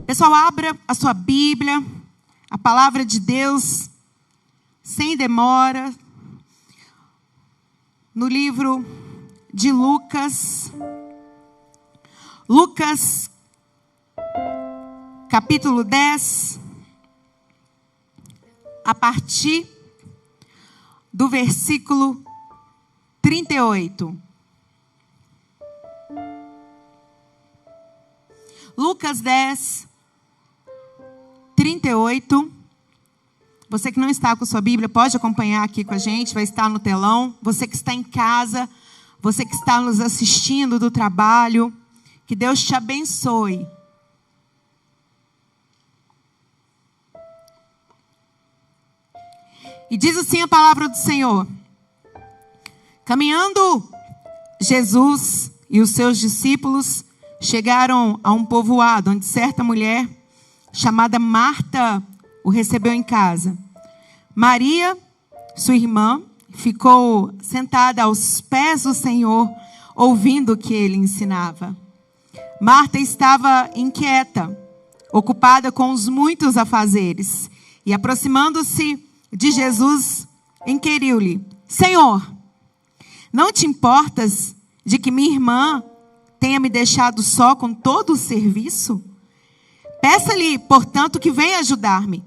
Pessoal, abra a sua Bíblia, a palavra de Deus, sem demora, no livro de Lucas. Lucas, capítulo 10, a partir do versículo 38. Lucas 10, 38. Você que não está com sua Bíblia, pode acompanhar aqui com a gente, vai estar no telão. Você que está em casa, você que está nos assistindo do trabalho, que Deus te abençoe. E diz assim a palavra do Senhor: caminhando Jesus e os seus discípulos chegaram a um povoado onde certa mulher chamada Marta o recebeu em casa. Maria, sua irmã, ficou sentada aos pés do Senhor, ouvindo o que ele ensinava. Marta estava inquieta, ocupada com os muitos afazeres, e aproximando-se de Jesus, inquiriu-lhe: Senhor, não te importas de que minha irmã tenha me deixado só com todo o serviço? Peça-lhe, portanto, que venha ajudar-me.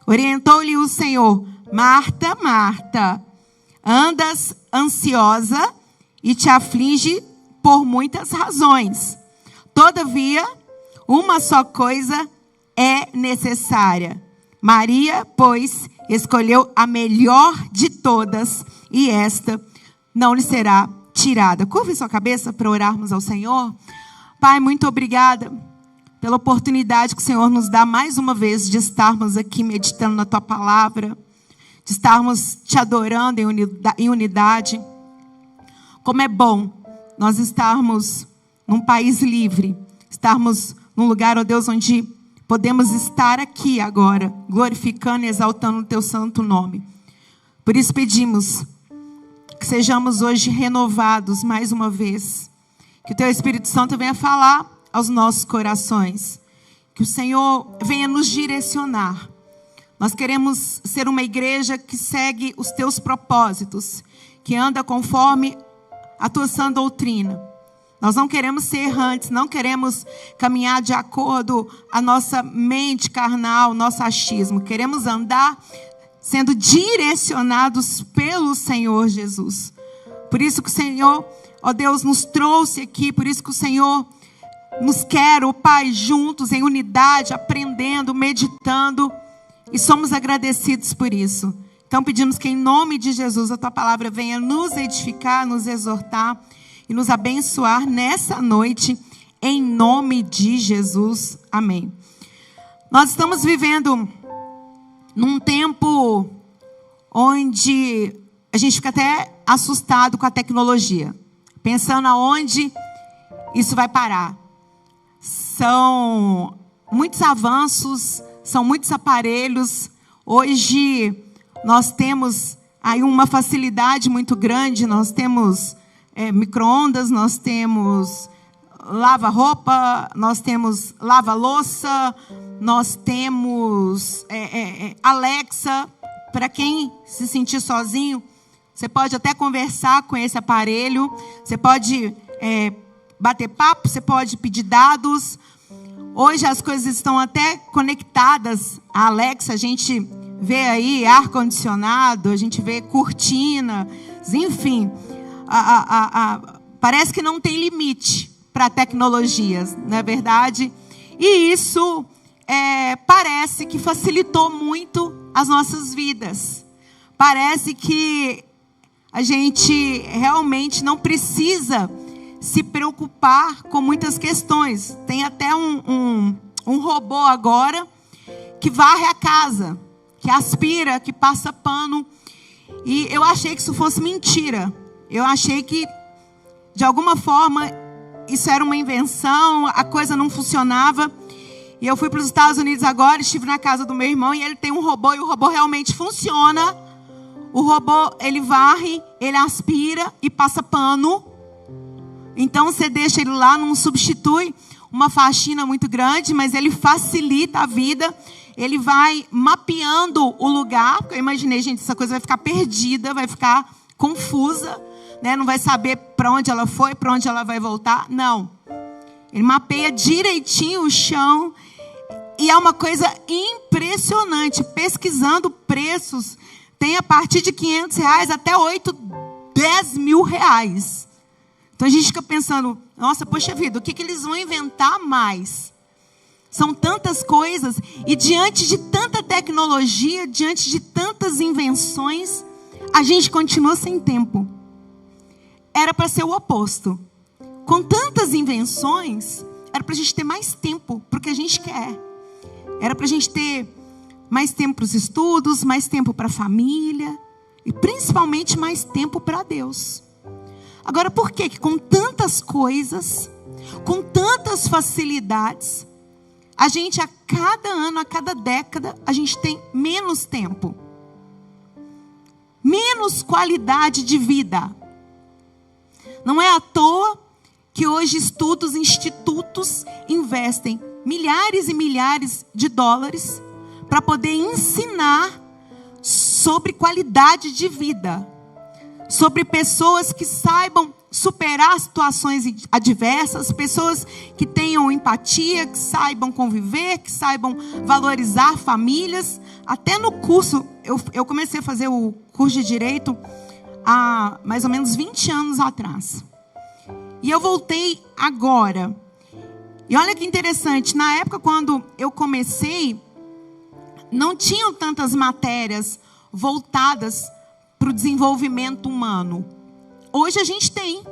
Orientou-lhe o Senhor: Marta, Marta, andas ansiosa e te aflige por muitas razões. Todavia, uma só coisa é necessária. Maria, pois, escolheu a melhor de todas, e esta não lhe será tirada. Curve sua cabeça para orarmos ao Senhor. Pai, muito obrigada pela oportunidade que o Senhor nos dá mais uma vez de estarmos aqui meditando na Tua Palavra, de estarmos Te adorando em unidade. Como é bom nós estarmos num país livre, estarmos num lugar, ó Deus, onde podemos estar aqui agora, glorificando e exaltando o Teu santo nome. Por isso pedimos que sejamos hoje renovados mais uma vez. Que o Teu Espírito Santo venha falar aos nossos corações. Que o Senhor venha nos direcionar. Nós queremos ser uma igreja que segue os Teus propósitos, que anda conforme a Tua sã doutrina. Nós não queremos ser errantes, não queremos caminhar de acordo a nossa mente carnal, nosso achismo. Queremos andar sendo direcionados pelo Senhor Jesus. Por isso que o Senhor, ó Deus, nos trouxe aqui, por isso que o Senhor nos quer, ó Pai, juntos, em unidade, aprendendo, meditando, e somos agradecidos por isso. Então pedimos que em nome de Jesus a Tua palavra venha nos edificar, nos exortar e nos abençoar nessa noite, em nome de Jesus. Amém. Nós estamos vivendo num tempo onde a gente fica até assustado com a tecnologia, pensando aonde isso vai parar. São muitos avanços, são muitos aparelhos. Hoje nós temos aí uma facilidade muito grande, nós temos micro-ondas, nós temos lava-roupa, nós temos lava-louça, nós temos Alexa. Para quem se sentir sozinho, você pode até conversar com esse aparelho, você pode bater papo, você pode pedir dados. Hoje as coisas estão até conectadas. A Alexa, a gente vê aí ar-condicionado, a gente vê cortina, enfim. Parece que não tem limite para tecnologias, não é verdade? E isso parece que facilitou muito as nossas vidas. Parece que a gente realmente não precisa se preocupar com muitas questões. Tem até um robô agora que varre a casa, que aspira, que passa pano. E eu achei que isso fosse mentira. Eu achei que, de alguma forma, isso era uma invenção, a coisa não funcionava. E eu fui para os Estados Unidos agora, estive na casa do meu irmão, e ele tem um robô, e o robô realmente funciona. O robô, ele varre, ele aspira e passa pano. Então, você deixa ele lá, não substitui uma faxina muito grande, mas ele facilita a vida. Ele vai mapeando o lugar, porque eu imaginei, gente, essa coisa vai ficar perdida, vai ficar confusa, né? Não vai saber para onde ela foi, para onde ela vai voltar. Não. Ele mapeia direitinho o chão. E é uma coisa impressionante. Pesquisando preços, tem a partir de R$500 até 8, 10 mil reais. Então a gente fica pensando, nossa, poxa vida, o que eles vão inventar mais? São tantas coisas, e diante de tanta tecnologia, diante de tantas invenções, a gente continua sem tempo. Era para ser o oposto. Com tantas invenções, era para a gente ter mais tempo para o que a gente quer. Era para a gente ter mais tempo para os estudos, mais tempo para a família, e principalmente mais tempo para Deus. Agora, por que com tantas coisas, com tantas facilidades, a gente a cada ano, a cada década, a gente tem menos tempo? Menos qualidade de vida. Não é à toa que hoje institutos investem milhares e milhares de dólares para poder ensinar sobre qualidade de vida. Sobre pessoas que saibam superar situações adversas, pessoas que tenham empatia, que saibam conviver, que saibam valorizar famílias. Até no curso, eu comecei a fazer o curso de Direito há mais ou menos 20 anos atrás. E eu voltei agora. E olha que interessante, na época quando eu comecei, não tinham tantas matérias voltadas para o desenvolvimento humano. Hoje a gente tem.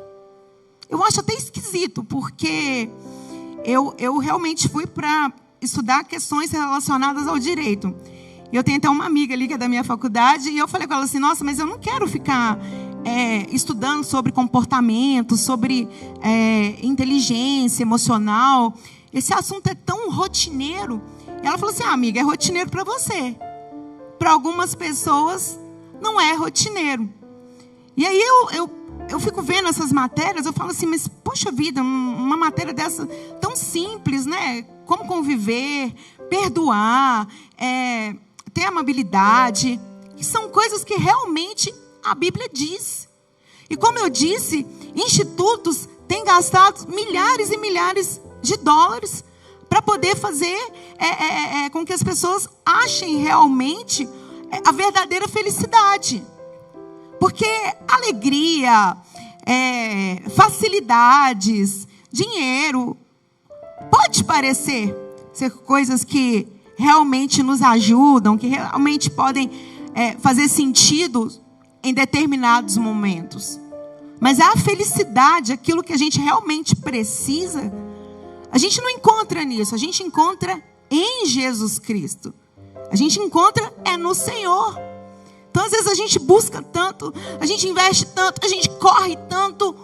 Eu acho até esquisito, porque eu realmente fui para estudar questões relacionadas ao direito. E eu tenho até uma amiga ali que é da minha faculdade, e eu falei com ela assim, nossa, mas eu não quero ficar estudando sobre comportamento, sobre inteligência emocional. Esse assunto é tão rotineiro. E ela falou assim, amiga, é rotineiro para você. Para algumas pessoas, não é rotineiro. E aí eu fico vendo essas matérias, eu falo assim, mas poxa vida, uma matéria dessa tão simples, né? Como conviver, perdoar, ter amabilidade, que são coisas que realmente a Bíblia diz. E como eu disse, institutos têm gastado milhares e milhares de dólares para poder fazer com que as pessoas achem realmente a verdadeira felicidade. Porque alegria, facilidades, dinheiro, pode parecer ser coisas que realmente nos ajudam, que realmente podem fazer sentido em determinados momentos. Mas a felicidade, aquilo que a gente realmente precisa, a gente não encontra nisso, a gente encontra em Jesus Cristo. A gente encontra no Senhor. Então, às vezes, a gente busca tanto, a gente investe tanto, a gente corre tanto.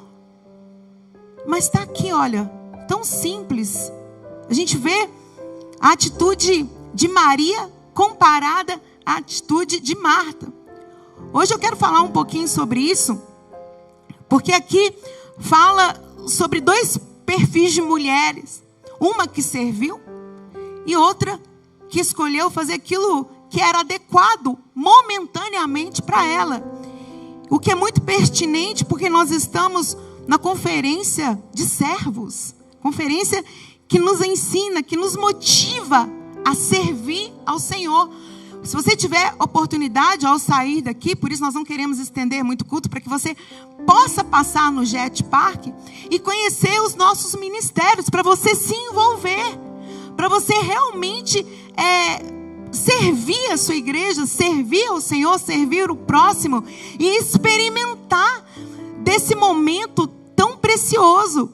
Mas está aqui, olha, tão simples. A gente vê a atitude de Maria comparada à atitude de Marta. Hoje eu quero falar um pouquinho sobre isso, porque aqui fala sobre dois perfis de mulheres. Uma que serviu e outra que escolheu fazer aquilo que era adequado momentaneamente para ela. O que é muito pertinente, porque nós estamos na conferência de servos. Conferência que nos ensina, que nos motiva a servir ao Senhor. Se você tiver oportunidade ao sair daqui, por isso nós não queremos estender muito culto, para que você possa passar no Jet Park e conhecer os nossos ministérios, para você se envolver, para você realmente servir a sua igreja, servir ao Senhor, servir o próximo e experimentar desse momento tão precioso.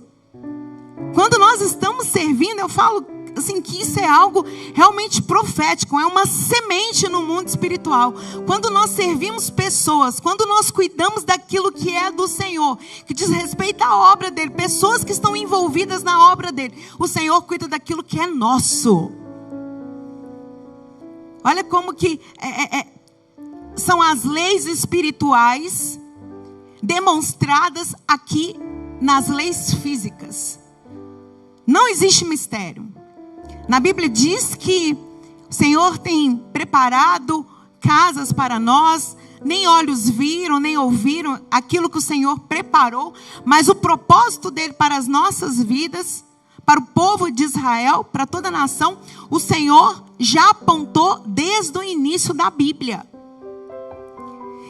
Quando nós estamos servindo, eu falo assim, que isso é algo realmente profético, é uma semente no mundo espiritual. Quando nós servimos pessoas, quando nós cuidamos daquilo que é do Senhor, que diz respeito à obra dele, pessoas que estão envolvidas na obra dele, o Senhor cuida daquilo que é nosso. Olha como que são as leis espirituais demonstradas aqui nas leis físicas. Não existe mistério. Na Bíblia diz que o Senhor tem preparado casas para nós. Nem olhos viram, nem ouviram aquilo que o Senhor preparou. Mas o propósito dele para as nossas vidas, para o povo de Israel, para toda a nação, o Senhor já apontou desde o início da Bíblia.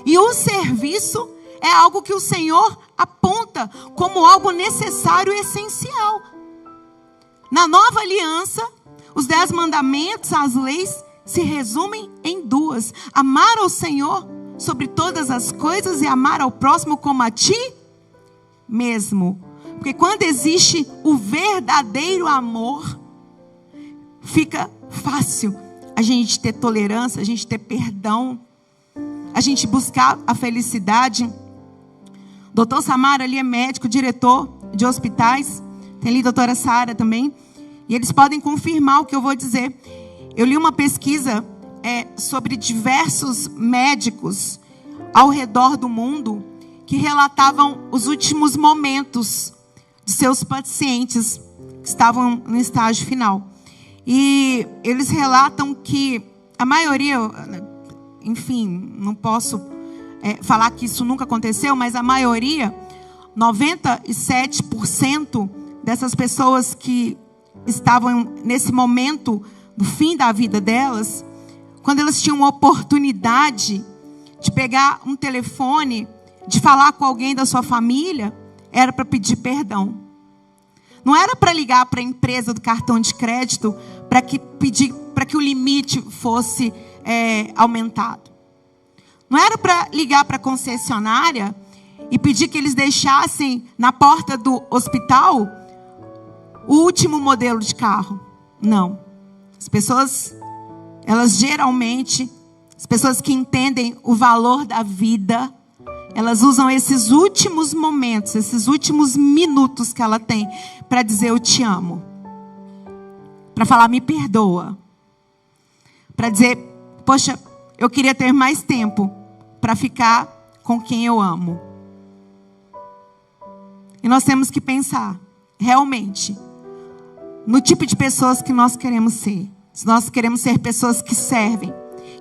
E o serviço é algo que o Senhor aponta como algo necessário e essencial. Na nova aliança, os 10 mandamentos, as leis, se resumem em 2. Amar ao Senhor sobre todas as coisas e amar ao próximo como a ti mesmo. Porque quando existe o verdadeiro amor, fica fácil a gente ter tolerância, a gente ter perdão, a gente buscar a felicidade. Doutor Samara ali é médico, diretor de hospitais. Tem ali a doutora Sara também. E eles podem confirmar o que eu vou dizer. Eu li uma pesquisa sobre diversos médicos ao redor do mundo que relatavam os últimos momentos de seus pacientes que estavam no estágio final. E eles relatam que a maioria, enfim, não posso falar que isso nunca aconteceu, mas a maioria, 97% dessas pessoas que estavam nesse momento do fim da vida delas, quando elas tinham uma oportunidade de pegar um telefone, de falar com alguém da sua família, era para pedir perdão. Não era para ligar para a empresa do cartão de crédito para que o limite fosse aumentado. Não era para ligar para a concessionária e pedir que eles deixassem na porta do hospital o último modelo de carro. Não. As pessoas, elas geralmente, as pessoas que entendem o valor da vida, elas usam esses últimos momentos, esses últimos minutos que ela tem para dizer eu te amo. Para falar me perdoa. Para dizer, poxa, eu queria ter mais tempo para ficar com quem eu amo. E nós temos que pensar, realmente, no tipo de pessoas que nós queremos ser. Se nós queremos ser pessoas que servem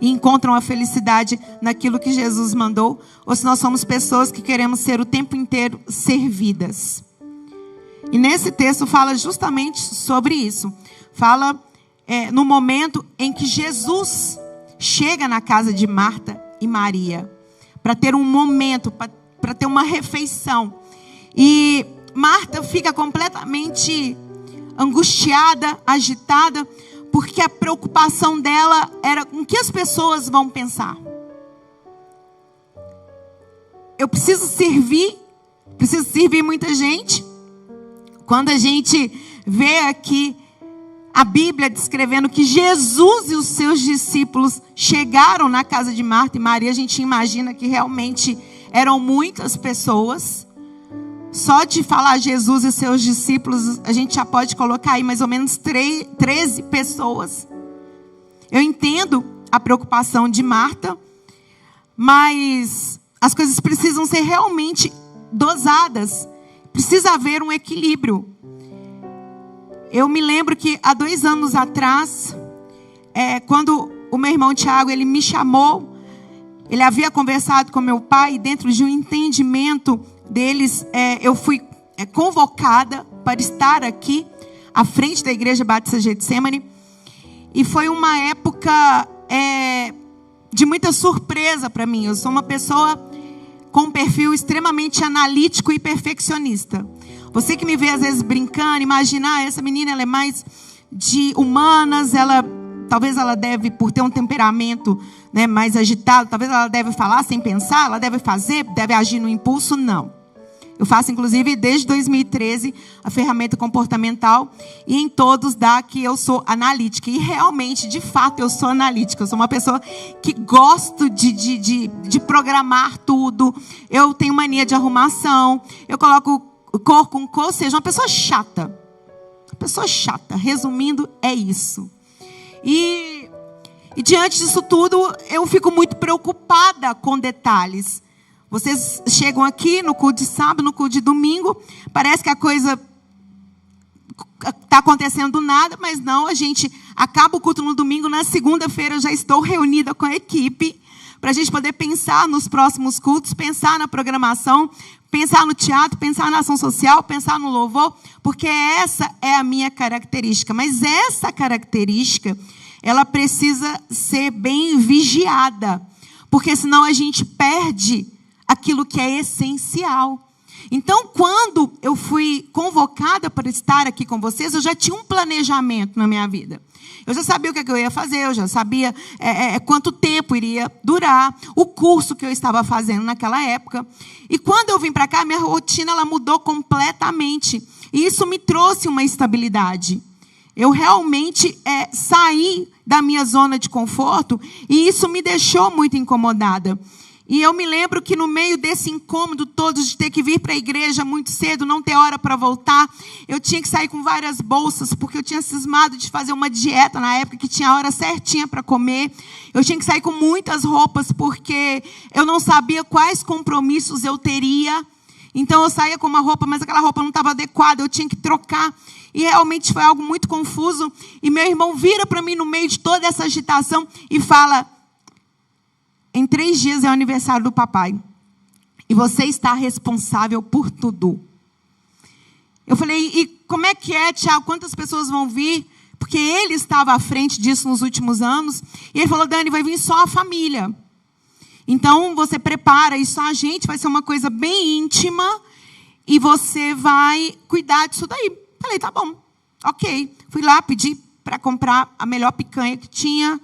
e encontram a felicidade naquilo que Jesus mandou, ou se nós somos pessoas que queremos ser o tempo inteiro servidas. E nesse texto fala justamente sobre isso. Fala no momento em que Jesus chega na casa de Marta e Maria, para ter um momento, para ter uma refeição. E Marta fica completamente angustiada, agitada, porque a preocupação dela era com o que as pessoas vão pensar. Eu preciso servir muita gente. Quando a gente vê aqui a Bíblia descrevendo que Jesus e os seus discípulos chegaram na casa de Marta e Maria, a gente imagina que realmente eram muitas pessoas. Só de falar Jesus e seus discípulos, a gente já pode colocar aí mais ou menos 13 pessoas. Eu entendo a preocupação de Marta, mas as coisas precisam ser realmente dosadas. Precisa haver um equilíbrio. Eu me lembro que há 2 anos atrás, quando o meu irmão Tiago, ele me chamou, ele havia conversado com meu pai, e dentro de um entendimento deles, eu fui convocada para estar aqui à frente da Igreja Batista Getsemane. E foi uma época de muita surpresa para mim. Eu sou uma pessoa com um perfil extremamente analítico e perfeccionista. Você que me vê às vezes brincando, imagina, essa menina ela é mais de humanas, talvez ela deve, por ter um temperamento mais agitado, talvez ela deve falar sem pensar, ela deve fazer, deve agir no impulso. Não. Eu faço, inclusive, desde 2013, a ferramenta comportamental. E em todos dá que eu sou analítica. E realmente, de fato, eu sou analítica. Eu sou uma pessoa que gosto de programar tudo. Eu tenho mania de arrumação. Eu coloco cor com cor, ou seja, uma pessoa chata. Uma pessoa chata. Resumindo, é isso. E diante disso tudo, eu fico muito preocupada com detalhes. Vocês chegam aqui no culto de sábado, no culto de domingo, parece que a coisa está acontecendo nada, mas não, a gente acaba o culto no domingo, na segunda-feira eu já estou reunida com a equipe, para a gente poder pensar nos próximos cultos, pensar na programação, pensar no teatro, pensar na ação social, pensar no louvor, porque essa é a minha característica. Mas essa característica, ela precisa ser bem vigiada, porque senão a gente perde aquilo que é essencial. Então, quando eu fui convocada para estar aqui com vocês, eu já tinha um planejamento na minha vida. Eu já sabia o que eu ia fazer, eu já sabia quanto tempo iria durar, o curso que eu estava fazendo naquela época. E quando eu vim para cá, minha rotina ela mudou completamente. E isso me trouxe uma estabilidade. Eu realmente saí da minha zona de conforto e isso me deixou muito incomodada. E eu me lembro que no meio desse incômodo todo de ter que vir para a igreja muito cedo, não ter hora para voltar, eu tinha que sair com várias bolsas, porque eu tinha cismado de fazer uma dieta na época que tinha a hora certinha para comer. Eu tinha que sair com muitas roupas, porque eu não sabia quais compromissos eu teria. Então eu saía com uma roupa, mas aquela roupa não estava adequada, eu tinha que trocar. E realmente foi algo muito confuso. E meu irmão vira para mim no meio de toda essa agitação e fala: em 3 dias é o aniversário do papai. E você está responsável por tudo. Eu falei: e como é que é, Tiago? Quantas pessoas vão vir? Porque ele estava à frente disso nos últimos anos. E ele falou: Dani, vai vir só a família. Então, você prepara, e só a gente, vai ser uma coisa bem íntima. E você vai cuidar disso daí. Falei: tá bom, ok. Fui lá, pedi para comprar a melhor picanha que tinha.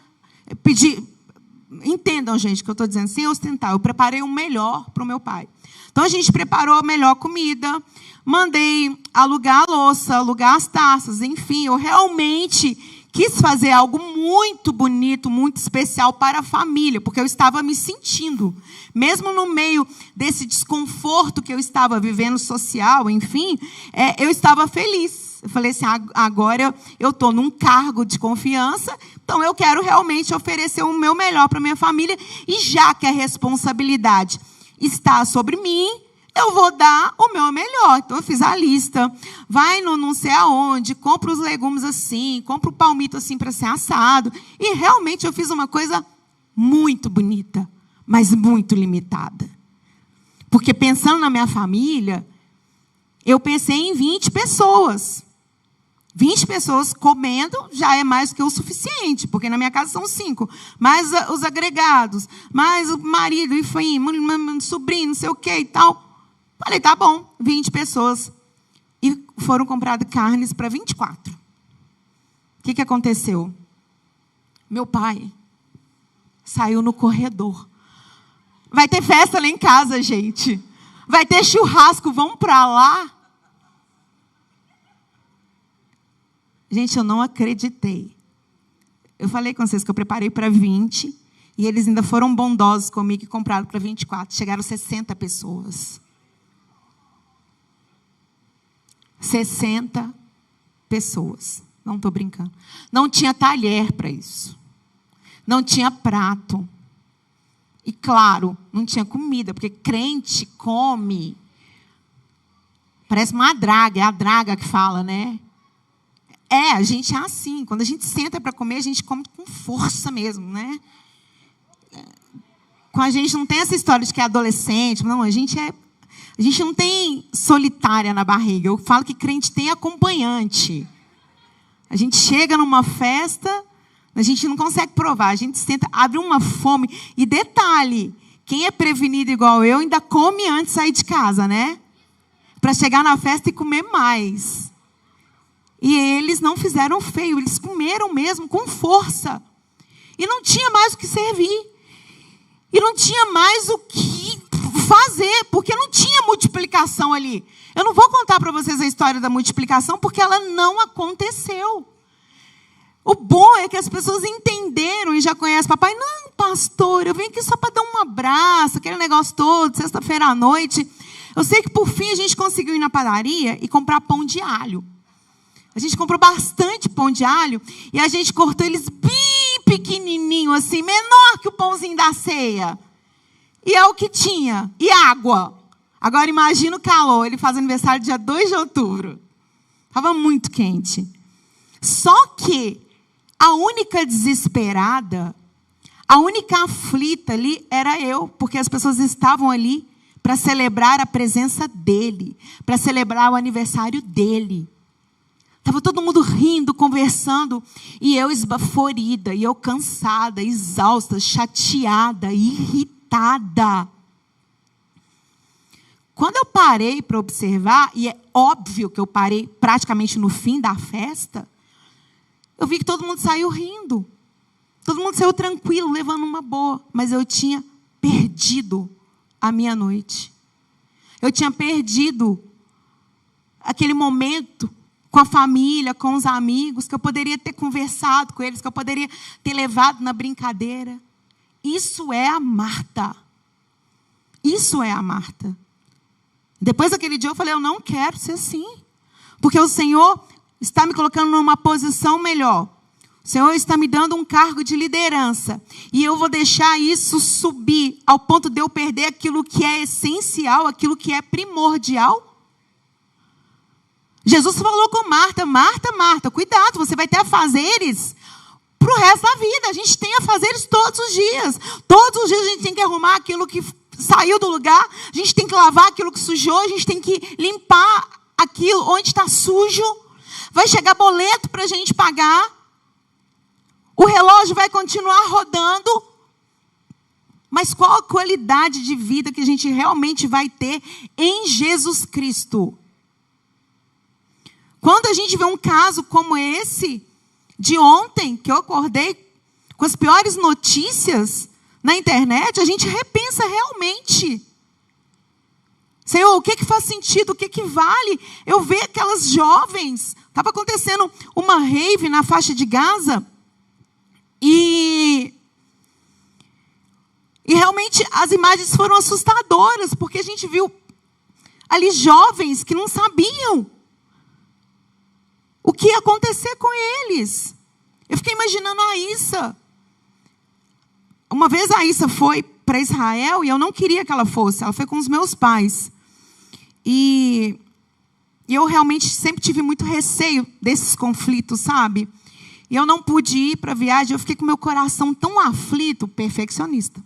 Entendam, gente, o que eu estou dizendo, sem ostentar. Eu preparei o melhor para o meu pai. Então, a gente preparou a melhor comida, mandei alugar a louça, alugar as taças, enfim, eu realmente quis fazer algo muito bonito, muito especial para a família, porque eu estava me sentindo, mesmo no meio desse desconforto que eu estava vivendo social, enfim, eu estava feliz. Eu falei assim: agora eu estou num cargo de confiança, então eu quero realmente oferecer o meu melhor para a minha família. E já que a responsabilidade está sobre mim, eu vou dar o meu melhor. Então eu fiz a lista. Vai no não sei aonde, compra os legumes assim, compra o palmito assim para ser assado. E realmente eu fiz uma coisa muito bonita, mas muito limitada. Porque pensando na minha família, eu pensei em 20 pessoas. 20 pessoas comendo já é mais que o suficiente, porque na minha casa são 5. Mais os agregados, mais o marido, enfim, sobrinho, não sei o que e tal. Falei: tá bom, 20 pessoas. E foram compradas carnes para 24. O que aconteceu? Meu pai saiu no corredor. Vai ter festa lá em casa, gente. Vai ter churrasco, vamos para lá. Gente, eu não acreditei. Eu falei com vocês que eu preparei para 20, e eles ainda foram bondosos comigo e compraram para 24. Chegaram 60 pessoas. 60 pessoas. Não estou brincando. Não tinha talher para isso. Não tinha prato. E, claro, não tinha comida, porque crente come. Parece uma draga, é a draga que fala, né? A gente é assim. Quando a gente senta para comer, a gente come com força mesmo, né? Com a gente não tem essa história de que é adolescente. Não, a gente não tem solitária na barriga. Eu falo que crente tem acompanhante. A gente chega numa festa, a gente não consegue provar. A gente senta, abre uma fome. E detalhe, quem é prevenido igual eu ainda come antes de sair de casa, né? Para chegar na festa e comer mais. E eles não fizeram feio, eles comeram mesmo com força. E não tinha mais o que servir. E não tinha mais o que fazer, porque não tinha multiplicação ali. Eu não vou contar para vocês a história da multiplicação, porque ela não aconteceu. O bom é que as pessoas entenderam e já conhecem papai. Não, pastor, eu vim aqui só para dar um abraço, aquele negócio todo, sexta-feira à noite. Eu sei que por fim a gente conseguiu ir na padaria e comprar pão de alho. A gente comprou bastante pão de alho e a gente cortou eles bem pequenininho, assim, menor que o pãozinho da ceia. E é o que tinha. E água. Agora imagina o calor. Ele faz aniversário dia 2 de outubro. Estava muito quente. Só que a única desesperada, a única aflita ali era eu, porque as pessoas estavam ali para celebrar a presença dele, para celebrar o aniversário dele. Estava todo mundo rindo, conversando, e eu esbaforida, e eu cansada, exausta, chateada, irritada. Quando eu parei para observar, e é óbvio que eu parei praticamente no fim da festa, eu vi que todo mundo saiu rindo. Todo mundo saiu tranquilo, levando uma boa. Mas eu tinha perdido a minha noite. Eu tinha perdido aquele momento com a família, com os amigos, que eu poderia ter conversado com eles, que eu poderia ter levado na brincadeira. Isso é a Marta. Isso é a Marta. Depois daquele dia eu falei, eu não quero ser assim. Porque o Senhor está me colocando numa posição melhor. O Senhor está me dando um cargo de liderança. E eu vou deixar isso subir ao ponto de eu perder aquilo que é essencial, aquilo que é primordial. Jesus falou com Marta, Marta, Marta, cuidado, você vai ter afazeres para o resto da vida. A gente tem afazeres todos os dias. Todos os dias a gente tem que arrumar aquilo que saiu do lugar, a gente tem que lavar aquilo que sujou, a gente tem que limpar aquilo onde está sujo. Vai chegar boleto para a gente pagar. O relógio vai continuar rodando. Mas qual a qualidade de vida que a gente realmente vai ter em Jesus Cristo? Quando a gente vê um caso como esse, de ontem, que eu acordei com as piores notícias na internet, a gente repensa realmente. Senhor, o que faz sentido? O que vale? Eu ver aquelas jovens. Estava acontecendo uma rave na faixa de Gaza. E realmente as imagens foram assustadoras, porque a gente viu ali jovens que não sabiam o que ia acontecer com eles. Eu fiquei imaginando a Issa. Uma vez a Issa foi para Israel e eu não queria que ela fosse. Ela foi com os meus pais. E eu realmente sempre tive muito receio desses conflitos, sabe? E eu não pude ir para a viagem. Eu fiquei com meu coração tão aflito, perfeccionista.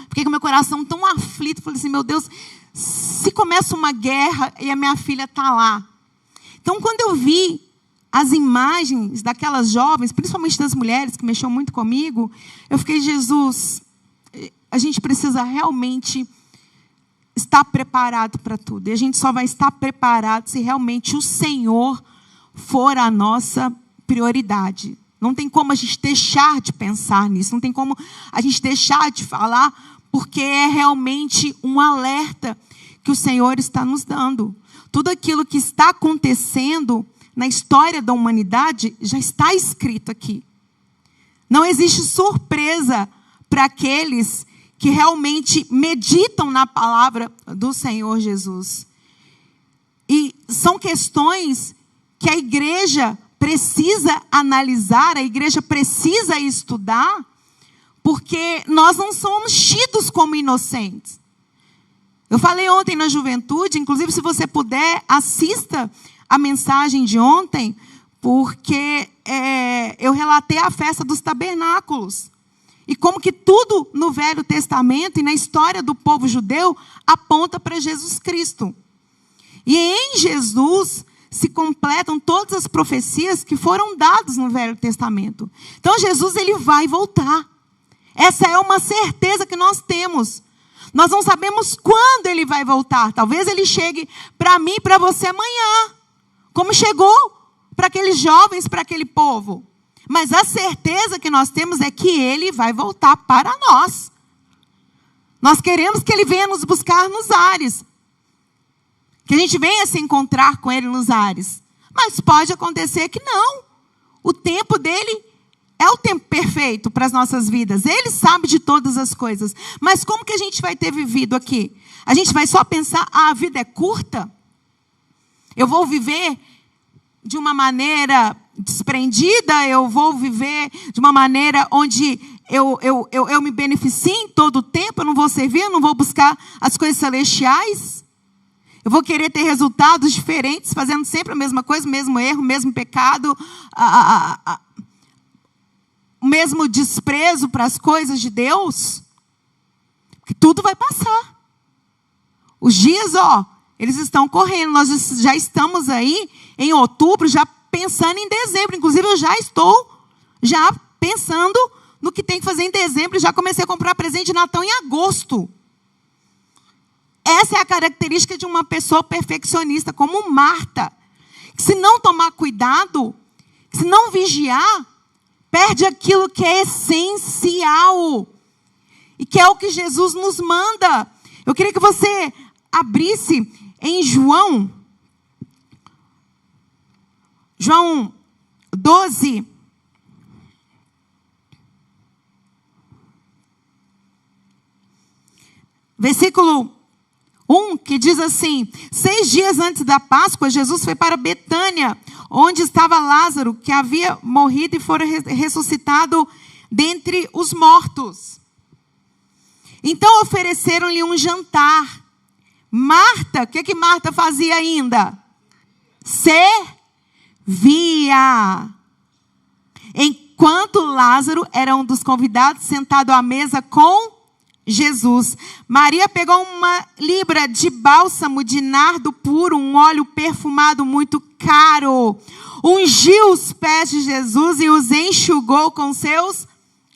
Fiquei com meu coração tão aflito. Falei assim, meu Deus, se começa uma guerra e a minha filha está lá. Então, quando eu vi as imagens daquelas jovens, principalmente das mulheres, que mexeu muito comigo, eu fiquei, Jesus, a gente precisa realmente estar preparado para tudo. E a gente só vai estar preparado se realmente o Senhor for a nossa prioridade. Não tem como a gente deixar de pensar nisso, não tem como a gente deixar de falar, porque é realmente um alerta que o Senhor está nos dando. Tudo aquilo que está acontecendo na história da humanidade já está escrito aqui. Não existe surpresa para aqueles que realmente meditam na palavra do Senhor Jesus. E são questões que a igreja precisa analisar, a igreja precisa estudar, porque nós não somos tidos como inocentes. Eu falei ontem na juventude, inclusive se você puder, assista a mensagem de ontem, porque eu relatei a festa dos tabernáculos. E como que tudo no Velho Testamento e na história do povo judeu aponta para Jesus Cristo. E em Jesus se completam todas as profecias que foram dadas no Velho Testamento. Então Jesus, ele vai voltar. Essa é uma certeza que nós temos. Nós não sabemos quando ele vai voltar. Talvez ele chegue para mim e para você amanhã. Como chegou para aqueles jovens, para aquele povo. Mas a certeza que nós temos é que ele vai voltar para nós. Nós queremos que ele venha nos buscar nos ares. Que a gente venha se encontrar com ele nos ares. Mas pode acontecer que não. O tempo dele é o tempo perfeito para as nossas vidas. Ele sabe de todas as coisas. Mas como que a gente vai ter vivido aqui? A gente vai só pensar, a vida é curta? Eu vou viver de uma maneira desprendida? Eu vou viver de uma maneira onde eu me beneficio em todo o tempo? Eu não vou servir, eu não vou buscar as coisas celestiais? Eu vou querer ter resultados diferentes, fazendo sempre a mesma coisa, o mesmo erro, o mesmo pecado, o mesmo desprezo para as coisas de Deus? Porque tudo vai passar. Os dias, eles estão correndo. Nós já estamos aí em outubro, já pensando em dezembro. Inclusive, eu já estou pensando no que tem que fazer em dezembro. Já comecei a comprar presente de Natal em agosto. Essa é a característica de uma pessoa perfeccionista, como Marta. Que se não tomar cuidado, se não vigiar, perde aquilo que é essencial. E que é o que Jesus nos manda. Eu queria que você abrisse em João 12. Versículo 1, que diz assim: 6 dias antes da Páscoa, Jesus foi para Betânia, onde estava Lázaro, que havia morrido e fora ressuscitado dentre os mortos. Então ofereceram-lhe um jantar. Marta, o que Marta fazia ainda? Servia. Enquanto Lázaro era um dos convidados, sentado à mesa com Jesus. Maria pegou uma libra de bálsamo de nardo puro, um óleo perfumado muito caro. Ungiu os pés de Jesus e os enxugou com seus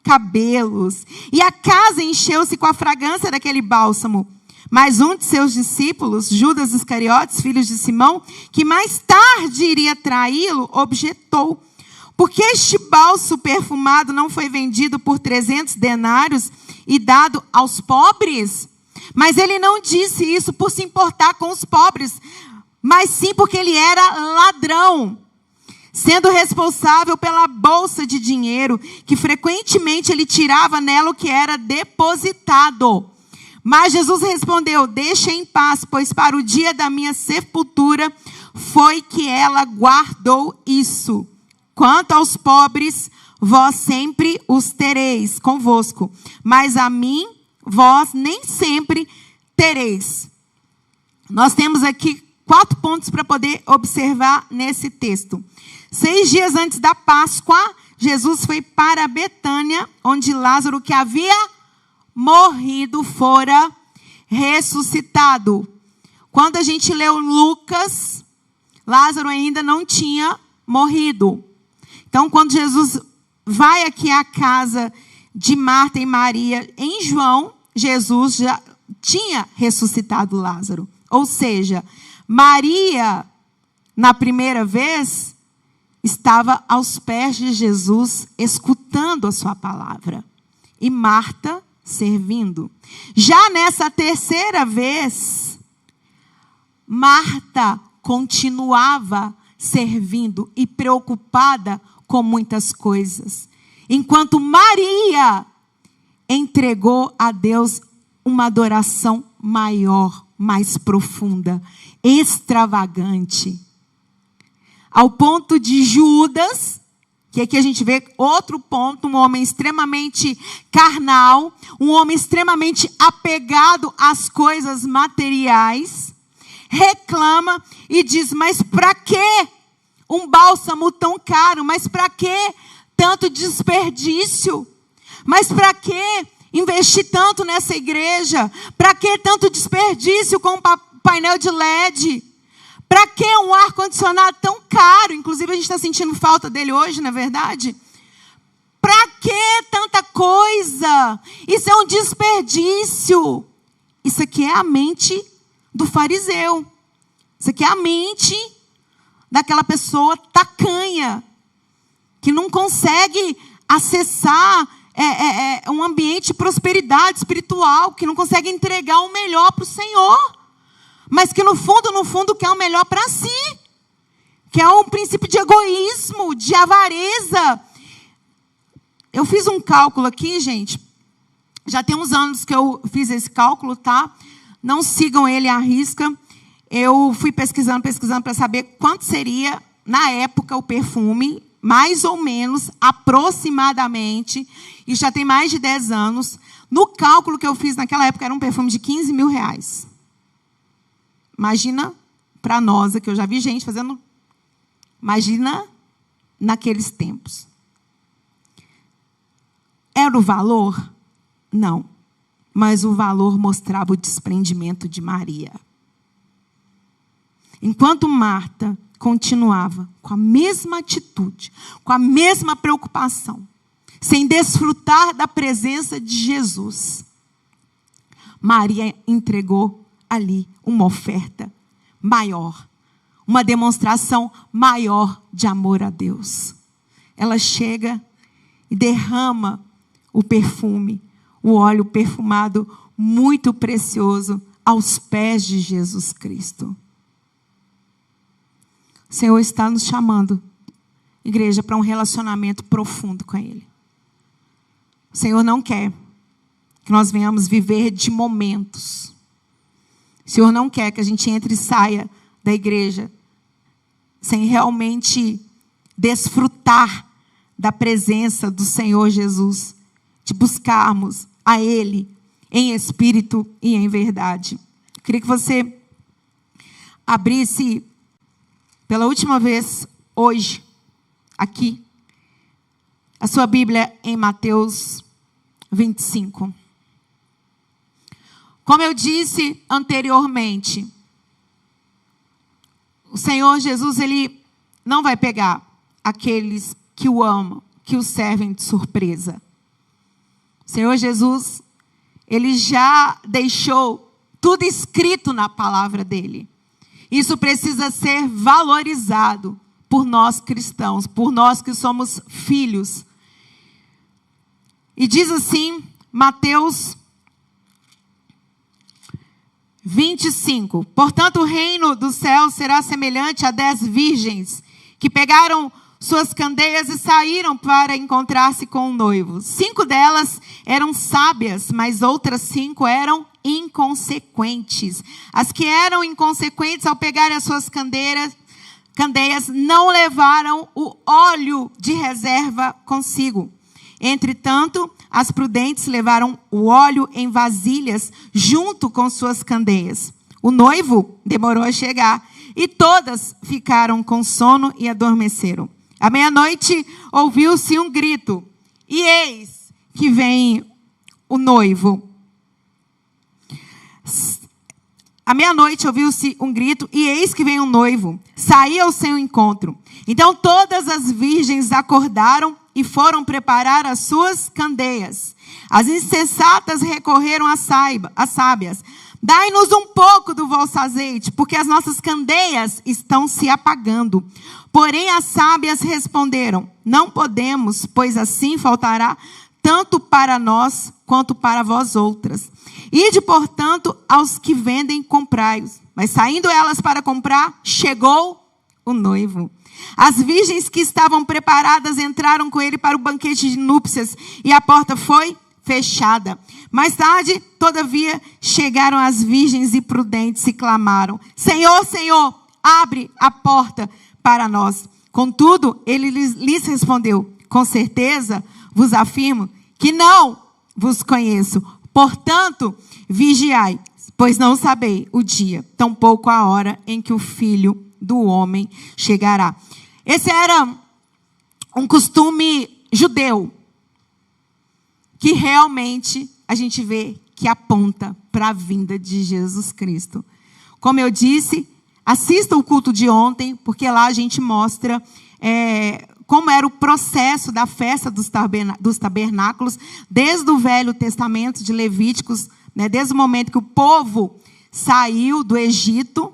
cabelos. E a casa encheu-se com a fragrância daquele bálsamo. Mas um de seus discípulos, Judas Iscariotes, filho de Simão, que mais tarde iria traí-lo, objetou: por que este bálsamo perfumado não foi vendido por 300 denários e dado aos pobres? Mas ele não disse isso por se importar com os pobres, mas sim porque ele era ladrão, sendo responsável pela bolsa de dinheiro, que frequentemente ele tirava nela o que era depositado. Mas Jesus respondeu: deixa em paz, pois para o dia da minha sepultura foi que ela guardou isso. Quanto aos pobres, vós sempre os tereis convosco, mas a mim, vós nem sempre tereis. Nós temos aqui 4 pontos para poder observar nesse texto. 6 dias antes da Páscoa, Jesus foi para Betânia, onde Lázaro, que havia morrido, fora ressuscitado. Quando a gente leu Lucas, Lázaro ainda não tinha morrido. Então, quando Jesus vai aqui à casa de Marta e Maria, em João, Jesus já tinha ressuscitado Lázaro. Ou seja, Maria, na primeira vez, estava aos pés de Jesus, escutando a sua palavra. E Marta servindo. Já nessa terceira vez, Marta continuava servindo e preocupada com muitas coisas, enquanto Maria entregou a Deus uma adoração maior, mais profunda, extravagante, ao ponto de Judas, que aqui a gente vê outro ponto, um homem extremamente carnal, um homem extremamente apegado às coisas materiais, reclama e diz: mas para que um bálsamo tão caro? Mas para que tanto desperdício? Mas para que investir tanto nessa igreja? Para que tanto desperdício com um painel de LED? Para que um ar-condicionado tão caro? Inclusive, a gente está sentindo falta dele hoje, não é verdade? Para que tanta coisa? Isso é um desperdício. Isso aqui é a mente do fariseu. Isso aqui é a mente daquela pessoa tacanha, que não consegue acessar um ambiente de prosperidade espiritual, que não consegue entregar o melhor para o Senhor, mas que no fundo quer o melhor para si, que é um princípio de egoísmo, de avareza. Eu fiz um cálculo aqui, gente, já tem uns anos que eu fiz esse cálculo, tá? Não sigam ele à risca. Eu fui pesquisando para saber quanto seria, na época, o perfume, mais ou menos, aproximadamente, e já tem mais de 10 anos. No cálculo que eu fiz naquela época, era um perfume de 15 mil reais. Imagina para nós, que eu já vi gente fazendo. Imagina naqueles tempos. Era o valor? Não. Mas o valor mostrava o desprendimento de Maria. Enquanto Marta continuava com a mesma atitude, com a mesma preocupação, sem desfrutar da presença de Jesus, Maria entregou ali uma oferta maior, uma demonstração maior de amor a Deus. Ela chega e derrama o perfume, o óleo perfumado muito precioso aos pés de Jesus Cristo. O Senhor está nos chamando, igreja, para um relacionamento profundo com Ele. O Senhor não quer que nós venhamos viver de momentos. O Senhor não quer que a gente entre e saia da igreja sem realmente desfrutar da presença do Senhor Jesus, de buscarmos a Ele em espírito e em verdade. Eu queria que você abrisse pela última vez hoje, aqui, a sua Bíblia em Mateus 25. Como eu disse anteriormente, o Senhor Jesus, Ele não vai pegar aqueles que o amam, que o servem de surpresa. O Senhor Jesus, Ele já deixou tudo escrito na palavra dEle. Isso precisa ser valorizado por nós cristãos, por nós que somos filhos. E diz assim, Mateus 25. Portanto, o reino do céu será semelhante a 10 virgens que pegaram suas candeias e saíram para encontrar-se com o noivo. 5 delas eram sábias, mas outras 5 eram inconsequentes. As que eram inconsequentes, ao pegarem as suas candeias, não levaram o óleo de reserva consigo. Entretanto, as prudentes levaram o óleo em vasilhas junto com suas candeias. O noivo demorou a chegar e todas ficaram com sono e adormeceram. À meia-noite ouviu-se um grito, e eis que vem o noivo. À meia-noite ouviu-se um grito, e eis que vem o noivo. Saía ao seu encontro. Então todas as virgens acordaram e foram preparar as suas candeias. As insensatas recorreram às sábias. Dai-nos um pouco do vosso azeite, porque as nossas candeias estão se apagando. Porém as sábias responderam, não podemos, pois assim faltará tanto para nós quanto para vós outras. Ide, portanto, aos que vendem, comprai-os. Mas saindo elas para comprar, chegou o noivo. As virgens que estavam preparadas entraram com ele para o banquete de núpcias e a porta foi fechada. Mais tarde, todavia, chegaram as virgens e prudentes e clamaram, Senhor, Senhor, abre a porta para nós. Contudo, ele lhes respondeu, com certeza vos afirmo que não vos conheço. Portanto, vigiai, pois não sabei o dia, tampouco a hora em que o Filho do Homem chegará. Esse era um costume judeu, que realmente a gente vê que aponta para a vinda de Jesus Cristo. Como eu disse, assista o culto de ontem, porque lá a gente mostra como era o processo da festa dos tabernáculos, desde o Velho Testamento de Levíticos, né, desde o momento que o povo saiu do Egito,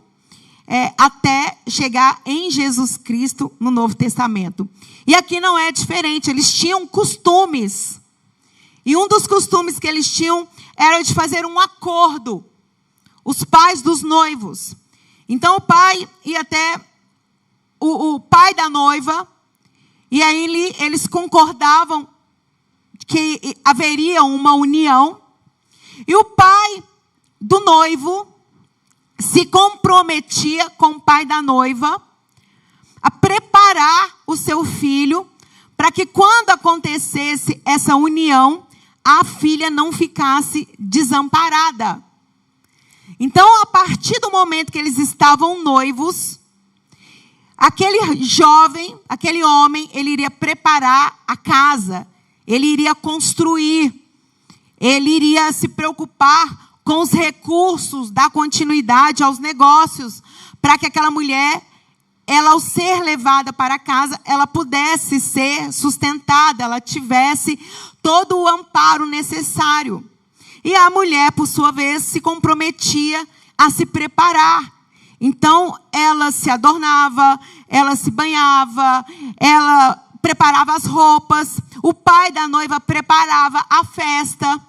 até chegar em Jesus Cristo no Novo Testamento. E aqui não é diferente, eles tinham costumes. E um dos costumes que eles tinham era de fazer um acordo. Os pais dos noivos. Então o pai ia até o pai da noiva, e aí eles concordavam que haveria uma união, e o pai do noivo se comprometia com o pai da noiva a preparar o seu filho para que quando acontecesse essa união, a filha não ficasse desamparada. Então, a partir do momento que eles estavam noivos, aquele jovem, aquele homem, ele iria preparar a casa, ele iria construir, ele iria se preocupar com os recursos, dar continuidade aos negócios, para que aquela mulher, ela ao ser levada para casa, ela pudesse ser sustentada, ela tivesse todo o amparo necessário. E a mulher, por sua vez, se comprometia a se preparar. Então, ela se adornava, ela se banhava, ela preparava as roupas, o pai da noiva preparava a festa.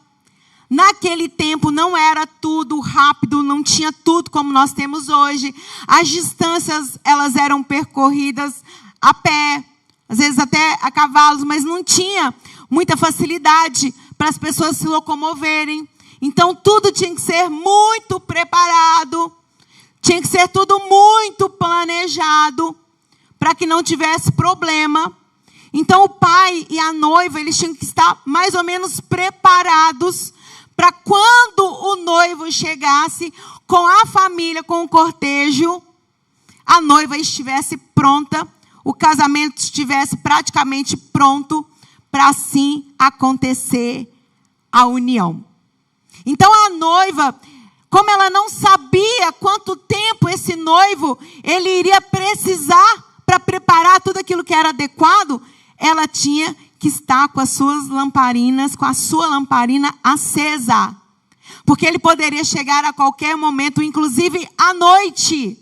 Naquele tempo não era tudo rápido, não tinha tudo como nós temos hoje. As distâncias, elas eram percorridas a pé, às vezes até a cavalos, mas não tinha muita facilidade para as pessoas se locomoverem. Então, tudo tinha que ser muito preparado, tinha que ser tudo muito planejado, para que não tivesse problema. Então, o pai e a noiva, eles tinham que estar mais ou menos preparados, para quando o noivo chegasse com a família, com o cortejo, a noiva estivesse pronta, o casamento estivesse praticamente pronto, para assim acontecer a união. Então a noiva, como ela não sabia quanto tempo esse noivo ele iria precisar para preparar tudo aquilo que era adequado, ela tinha que estar com as suas lamparinas, com a sua lamparina acesa. Porque ele poderia chegar a qualquer momento, inclusive à noite.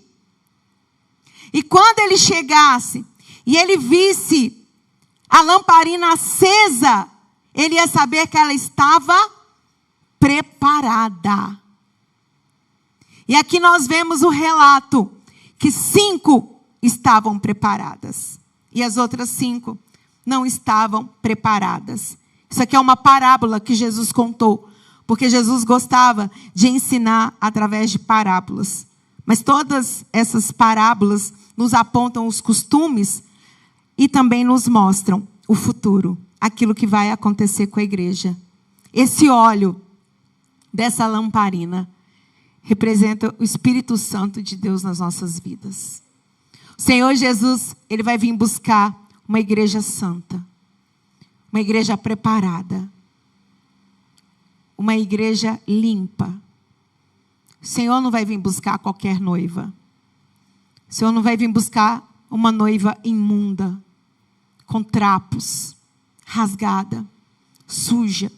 E quando ele chegasse e ele visse a lamparina acesa, ele ia saber que ela estava preparada. E aqui nós vemos o relato que 5 estavam preparadas. E as outras 5 não estavam preparadas. Isso aqui é uma parábola que Jesus contou, porque Jesus gostava de ensinar através de parábolas. Mas todas essas parábolas nos apontam os costumes e também nos mostram o futuro, aquilo que vai acontecer com a igreja. Esse óleo dessa lamparina representa o Espírito Santo de Deus nas nossas vidas. O Senhor Jesus, ele vai vir buscar uma igreja santa, uma igreja preparada, uma igreja limpa. O Senhor não vai vir buscar qualquer noiva. O Senhor não vai vir buscar uma noiva imunda, com trapos, rasgada, suja.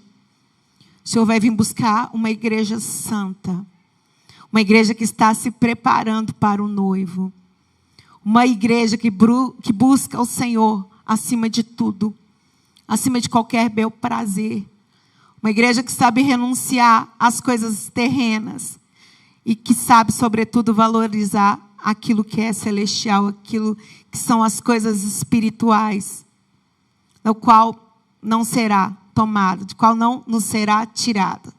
O Senhor vai vir buscar uma igreja santa, uma igreja que está se preparando para o noivo. Uma igreja que busca o Senhor acima de tudo, acima de qualquer bel prazer. Uma igreja que sabe renunciar às coisas terrenas e que sabe, sobretudo, valorizar aquilo que é celestial, aquilo que são as coisas espirituais, do qual não será tomado, de qual não nos será tirado.